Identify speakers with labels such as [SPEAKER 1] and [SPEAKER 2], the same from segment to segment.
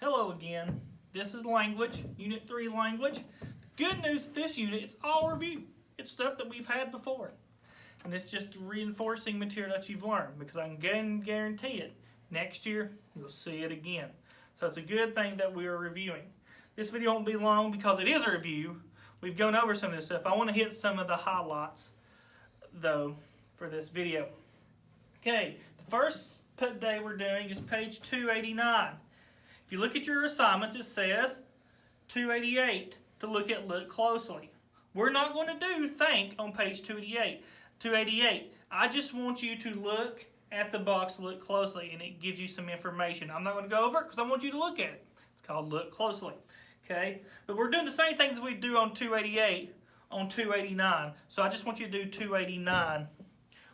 [SPEAKER 1] Hello again. This is language, Unit 3 language. Good news with this unit, it's all review. It's stuff that we've had before. And it's just reinforcing material that you've learned, because I can guarantee it. Next year, you'll see it again. So it's a good thing that we are reviewing. This video won't be long because it is a review. We've gone over some of this stuff. I want to hit some of the highlights, though, for this video. Okay, the first day we're doing is page 289. If you look at your assignments, it says 288 to look closely. We're not going to do think on page 288. I just want you to look at the box, look closely, and it gives you some information. I'm not going to go over it because I want you to look at it. It's called look closely. Okay? But we're doing the same things we do on 288 on 289. So I just want you to do 289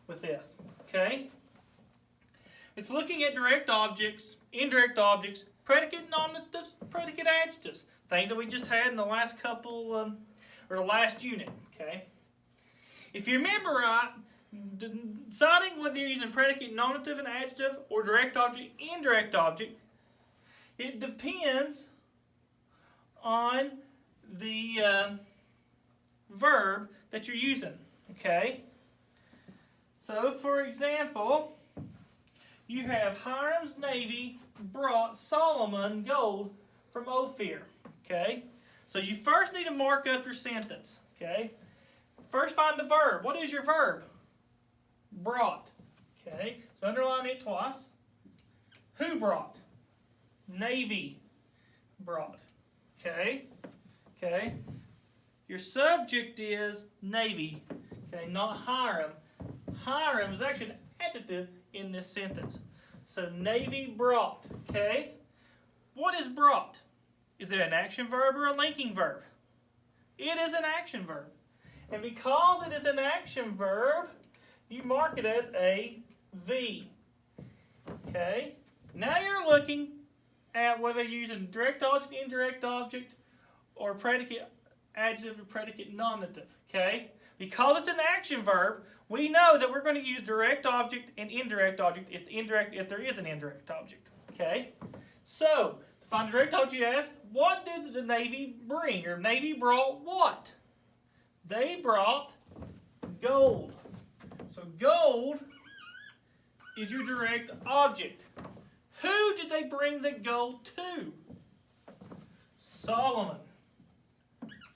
[SPEAKER 1] with this. Okay? It's looking at direct objects, indirect objects, predicate nominatives, predicate adjectives. Things that we just had in the last couple, or the last unit. Okay? If you remember right, deciding whether you're using predicate nominative and adjective or direct object, indirect object, it depends on the verb that you're using. Okay? So, for example, you have Hiram's Navy brought Solomon gold from Ophir. Okay? So you first need to mark up your sentence. Okay? First find the verb. What is your verb? Brought. Okay? So underline it twice. Who brought? Navy brought. Okay? Okay? Your subject is Navy. Okay? Not Hiram. Hiram is actually an adjective in this sentence. So Navy brought. Okay? What is brought? Is it an action verb or a linking verb? It is an action verb. And because it is an action verb, you mark it as a V. Okay? Now you're looking at whether you're using direct object, indirect object, or predicate adjective or predicate nominative. Okay? Because it's an action verb, we know that we're going to use direct object and indirect object if there is an indirect object. Okay? So, to find direct object, you ask, what did the Navy bring? Or Navy brought what? They brought gold. So gold is your direct object. Who did they bring the gold to? Solomon.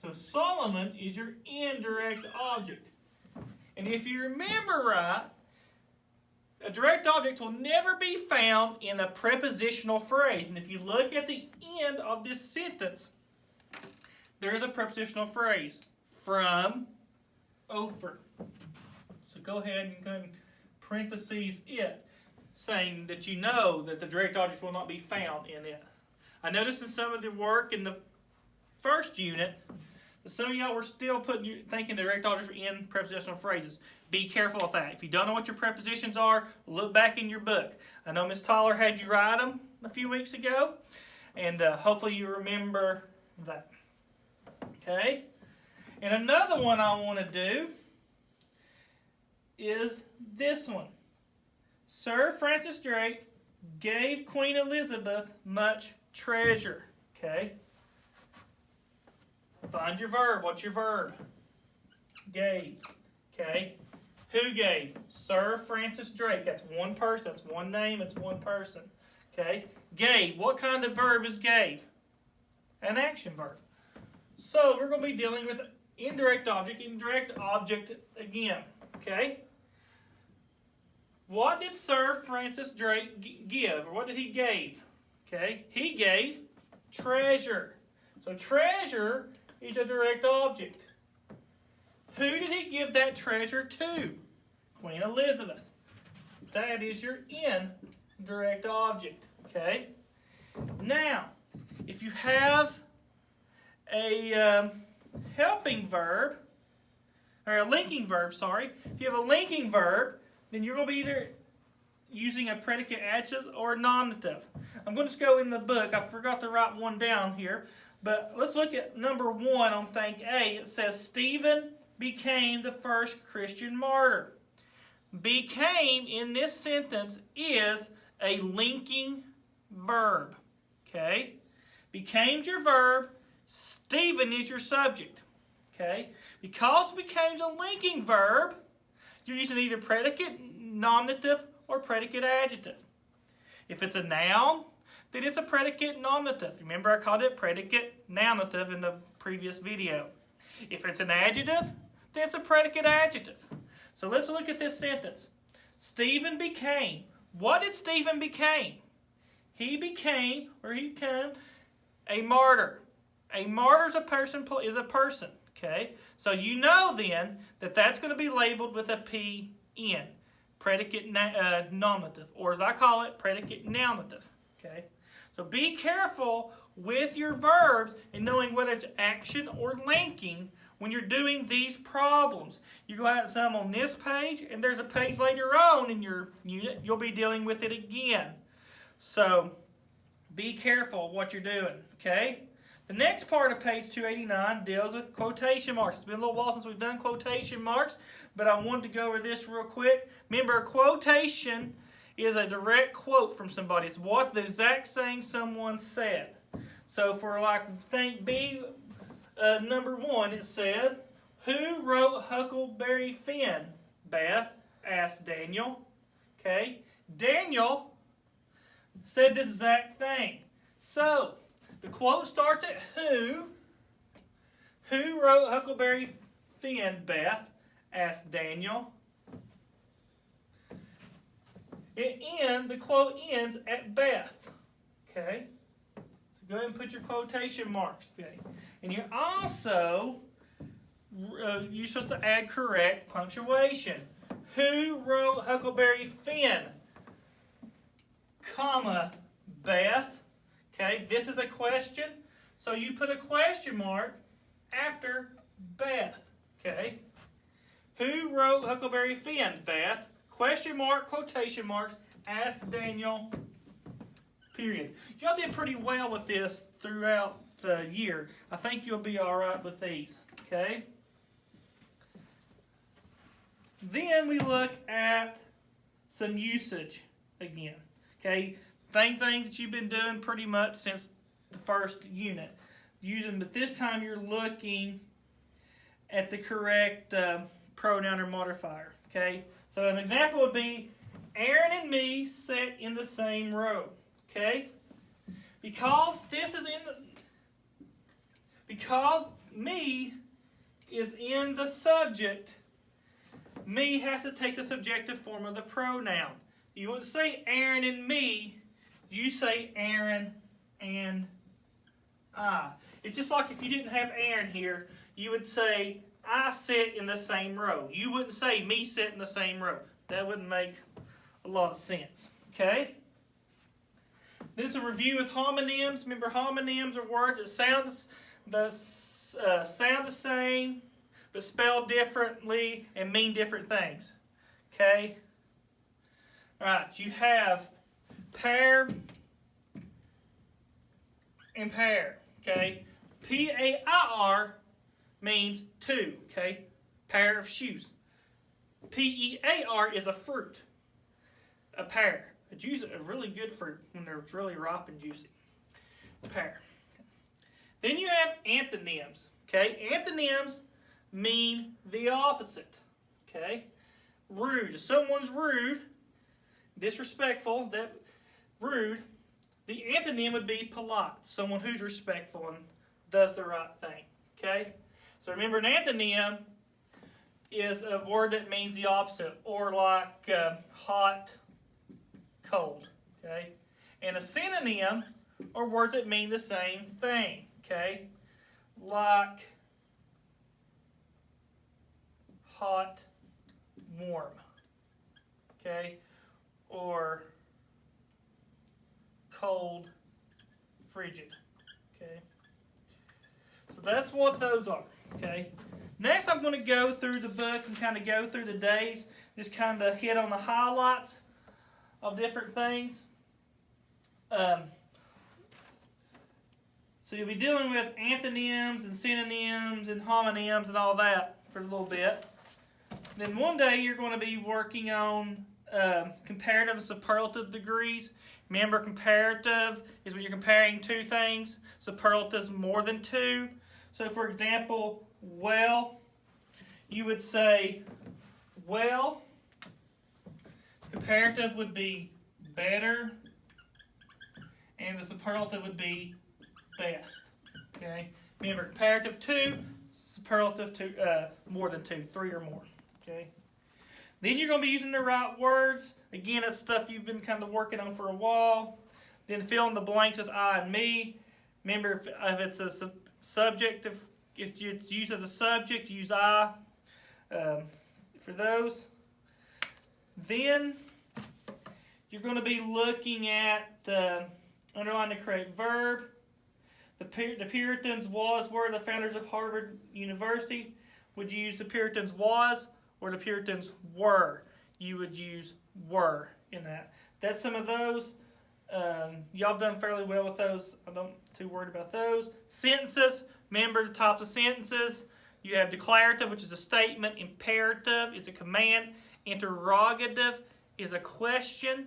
[SPEAKER 1] So Solomon is your indirect object. And if you remember right, a direct object will never be found in a prepositional phrase. And if you look at the end of this sentence, there is a prepositional phrase. From Ophir. So go ahead and go ahead and parentheses it, saying that you know that the direct object will not be found in it. I noticed in some of the work in the first unit that some of y'all were still thinking direct objects were in prepositional phrases. Be careful with that. If you don't know what your prepositions are, look back in your book. I know Miss Tyler had you write them a few weeks ago, and hopefully you remember that. Okay? And another one I want to do is this one. Sir Francis Drake gave Queen Elizabeth much treasure. Okay? Find your verb. What's your verb? Gave. Okay? Who gave? Sir Francis Drake. That's one person. That's one name. It's one person. Okay? Gave. What kind of verb is gave? An action verb. So we're going to be dealing with indirect object again. Okay? What did Sir Francis Drake give? Or what did he give? Okay? He gave treasure. So treasure is a direct object. Who did he give that treasure to? Queen Elizabeth. That is your indirect object. Okay? Now, if you have a helping verb, or a linking verb, sorry. If you have a linking verb, then you're going to be either using a predicate adjective or a nominative. I'm going to just go in the book. I forgot to write one down here. But let's look at number 1 on Think A. It says, Stephen became the first Christian martyr. Became in this sentence is a linking verb. Okay? Became's your verb. Stephen is your subject. Okay? Because became's a linking verb, you're using either predicate nominative or predicate adjective. If it's a noun, then it's a predicate nominative. Remember I called it predicate nominative in the previous video. If it's an adjective, then it's a predicate adjective. So let's look at this sentence. Stephen became. What did Stephen become? He became a martyr. A martyr is a person. Okay? So you know then that that's going to be labeled with a PN. Predicate nominative. Or as I call it, predicate nominative. Okay? So be careful with your verbs and knowing whether it's action or linking when you're doing these problems. You go out some on this page, and there's a page later on in your unit. You'll be dealing with it again. So be careful what you're doing, okay? The next part of page 289 deals with quotation marks. It's been a little while since we've done quotation marks, but I wanted to go over this real quick. Remember, a quotation is a direct quote from somebody. It's what the exact thing someone said. So for think B, number 1, it said, who wrote Huckleberry Finn? Beth asked Daniel. Okay, Daniel said this exact thing. So the quote starts at who. Who wrote Huckleberry Finn? Beth asked Daniel. The quote ends at Beth. Okay. Go ahead and put your quotation marks. Okay. And you're also you're supposed to add correct punctuation. Who wrote Huckleberry Finn? Comma, Beth. Okay, this is a question, so you put a question mark after Beth. Okay. Who wrote Huckleberry Finn? Beth. Question mark, quotation marks, ask Daniel. Period. Y'all did pretty well with this throughout the year. I think you'll be all right with these. Okay? Then we look at some usage again. Okay? Things that you've been doing pretty much since the first unit. But this time you're looking at the correct pronoun or modifier. Okay? So an example would be Aaron and me sat in the same row. Okay? Because me is in the subject, me has to take the subjective form of the pronoun. You wouldn't say Aaron and me, you say Aaron and I. It's just like if you didn't have Aaron here, you would say I sit in the same row. You wouldn't say me sit in the same row. That wouldn't make a lot of sense. Okay? This is a review with homonyms. Remember, homonyms are words that sound the same, but spell differently and mean different things. Okay? Alright, you have pair and pair. Okay? P-A-I-R means two. Okay? Pair of shoes. P-E-A-R is a fruit. A pear. A really good fruit when they're really ripe and juicy. Pear. Then you have antonyms. Okay? Antonyms mean the opposite. Okay? Rude. If someone's rude, disrespectful, rude, the antonym would be polite. Someone who's respectful and does the right thing. Okay? So remember, an antonym is a word that means the opposite, or like hot, cold. Okay? And a synonym are words that mean the same thing. Okay? Like hot, warm. Okay? Or cold, frigid. Okay? So that's what those are. Okay? Next, I'm going to go through the book and kind of go through the days, just kind of hit on the highlights of different things. So you'll be dealing with antonyms and synonyms and homonyms and all that for a little bit. Then one day you're going to be working on comparative and superlative degrees. Remember, comparative is when you're comparing two things. Superlatives more than two. So, for example, well, you would say well. Comparative would be better, and the superlative would be best. Okay. Remember, comparative 2, superlative 2, more than 2, 3 or more. Okay. Then you're going to be using the right words. Again, that's stuff you've been kind of working on for a while. Then fill in the blanks with I and me. Remember, if it's a subject, if it's used as a subject, use I for those. Then you're going to be looking at the underline the correct verb. The Puritans were the founders of Harvard University. Would you use the Puritans was or the Puritans were? You would use were in that. That's some of those. Y'all have done fairly well with those. I'm not too worried about those. Sentences. Remember the types of sentences. You have declarative, which is a statement. Imperative is a command. Interrogative is a question.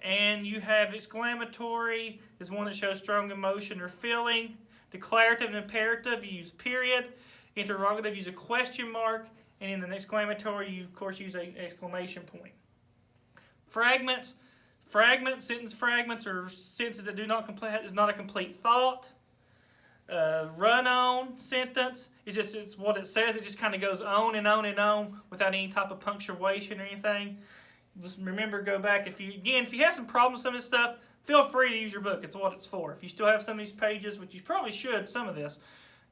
[SPEAKER 1] And you have exclamatory is one that shows strong emotion or feeling. Declarative and imperative, you use period. Interrogative, use a question mark. And in an exclamatory, you of course use an exclamation point. Fragments. Sentence fragments are sentences that do not complete, is not a complete thought. Run-on sentence is just it's what it says. It just kind of goes on and on and on without any type of punctuation or anything. Just remember, go back. If you have some problems with some of this stuff, feel free to use your book. It's what it's for. If you still have some of these pages, which you probably should, some of this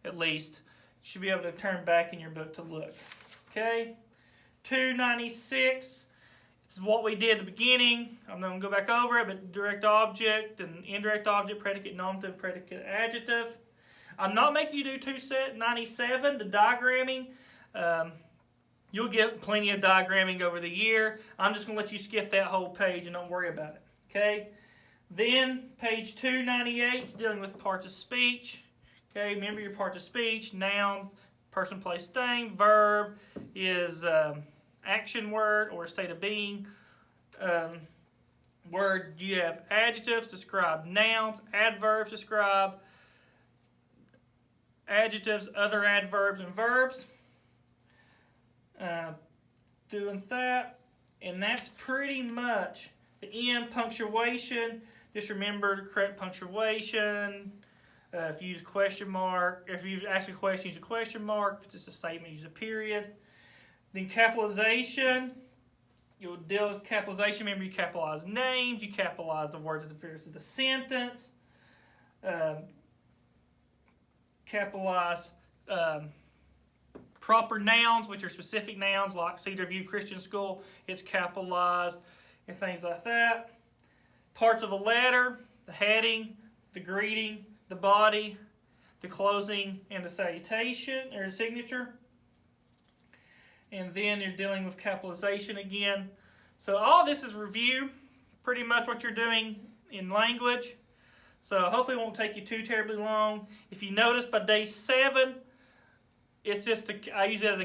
[SPEAKER 1] at least, you should be able to turn back in your book to look. Okay? 296. It's what we did at the beginning. I'm not going to go back over it, but direct object and indirect object, predicate nominative, predicate adjective. I'm not making you do 297, the diagramming. You'll get plenty of diagramming over the year. I'm just going to let you skip that whole page and don't worry about it. Okay? Then, page 298 is dealing with parts of speech. Okay, remember your parts of speech. Nouns, person, place, thing. Verb is action word or state of being. Word, you have adjectives, describe nouns. Adverbs, describe adjectives, other adverbs, and verbs. Doing that, and that's pretty much the end. Punctuation, just remember the correct punctuation. If you use a question mark, if you ask a question, use a question mark. If it's just a statement, use a period. Then capitalization, you'll deal with capitalization. Remember, you capitalize names, you capitalize the words that refers to the sentence. Capitalize proper nouns, which are specific nouns, like Cedar View Christian School, it's capitalized, and things like that. Parts of a letter, the heading, the greeting, the body, the closing, and the salutation, or the signature. And then you're dealing with capitalization again. So all this is review, pretty much what you're doing in language. So hopefully it won't take you too terribly long. If you notice, by day 7, it's just I use it as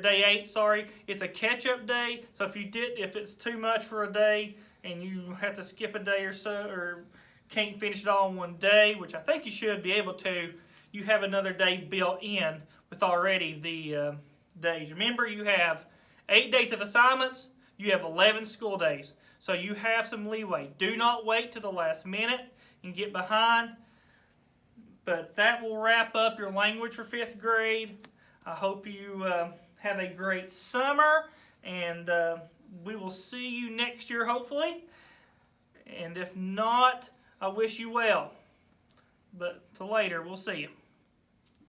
[SPEAKER 1] day 8. Sorry, it's a catch-up day. So if it's too much for a day and you have to skip a day or so, or can't finish it all in one day, which I think you should be able to, you have another day built in with already the days. Remember, you have 8 days of assignments. You have 11 school days, so you have some leeway. Do not wait to the last minute and get behind. But that will wrap up your language for 5th grade. I hope you have a great summer, and we will see you next year, hopefully. And if not, I wish you well. But till later, we'll see you.